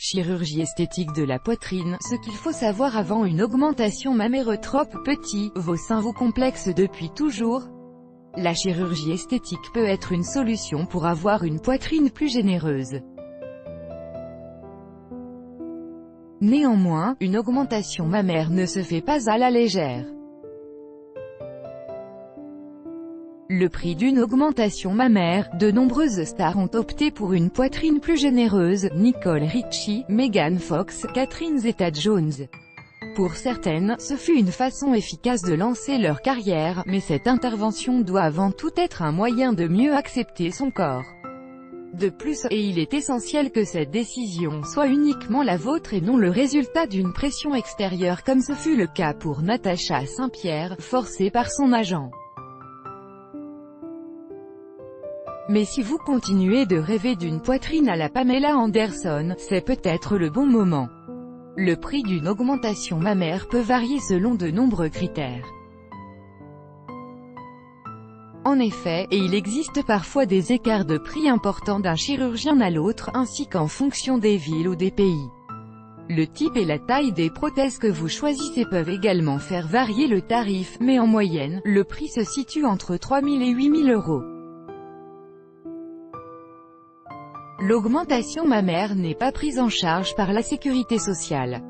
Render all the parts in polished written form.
Chirurgie esthétique de la poitrine. Ce qu'il faut savoir avant une augmentation mammaire trop petit, vos seins vous complexent depuis toujours. La chirurgie esthétique peut être une solution pour avoir une poitrine plus généreuse. Néanmoins, une augmentation mammaire ne se fait pas à la légère. Le prix d'une augmentation mammaire, de nombreuses stars ont opté pour une poitrine plus généreuse, Nicole Richie, Megan Fox, Catherine Zeta-Jones. Pour certaines, ce fut une façon efficace de lancer leur carrière, mais cette intervention doit avant tout être un moyen de mieux accepter son corps. De plus, et il est essentiel que cette décision soit uniquement la vôtre et non le résultat d'une pression extérieure comme ce fut le cas pour Natacha Saint-Pierre, forcée par son agent. Mais si vous continuez de rêver d'une poitrine à la Pamela Anderson, c'est peut-être le bon moment. Le prix d'une augmentation mammaire peut varier selon de nombreux critères. En effet, et il existe parfois des écarts de prix importants d'un chirurgien à l'autre, ainsi qu'en fonction des villes ou des pays. Le type et la taille des prothèses que vous choisissez peuvent également faire varier le tarif, mais en moyenne, le prix se situe entre 3 000 et 8 000 €. L'augmentation mammaire n'est pas prise en charge par la sécurité sociale.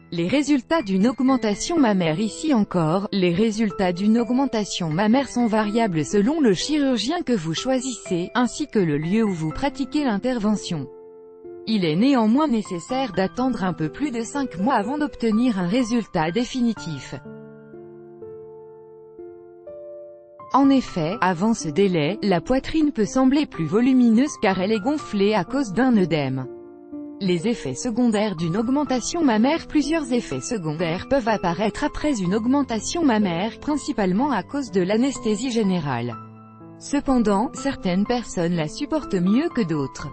Les résultats d'une augmentation mammaire. Ici encore, les résultats d'une augmentation mammaire sont variables selon le chirurgien que vous choisissez, ainsi que le lieu où vous pratiquez l'intervention. Il est néanmoins nécessaire d'attendre un peu plus de 5 mois avant d'obtenir un résultat définitif. En effet, avant ce délai, la poitrine peut sembler plus volumineuse car elle est gonflée à cause d'un œdème. Les effets secondaires d'une augmentation mammaire. Plusieurs effets secondaires peuvent apparaître après une augmentation mammaire, principalement à cause de l'anesthésie générale. Cependant, certaines personnes la supportent mieux que d'autres.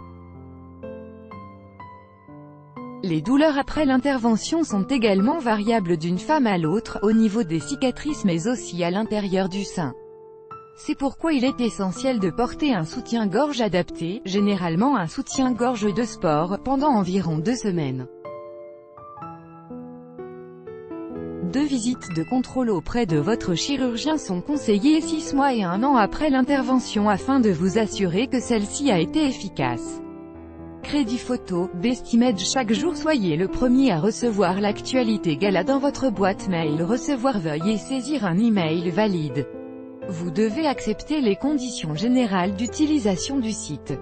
Les douleurs après l'intervention sont également variables d'une femme à l'autre, au niveau des cicatrices mais aussi à l'intérieur du sein. C'est pourquoi il est essentiel de porter un soutien-gorge adapté, généralement un soutien-gorge de sport, pendant environ 2 semaines. 2 visites de contrôle auprès de votre chirurgien sont conseillées 6 mois et 1 an après l'intervention afin de vous assurer que celle-ci a été efficace. Crédit photo, Best-Image. Chaque jour soyez le premier à recevoir l'actualité gala dans votre boîte mail. Recevoir. Veuillez saisir un email valide. Vous devez accepter les conditions générales d'utilisation du site.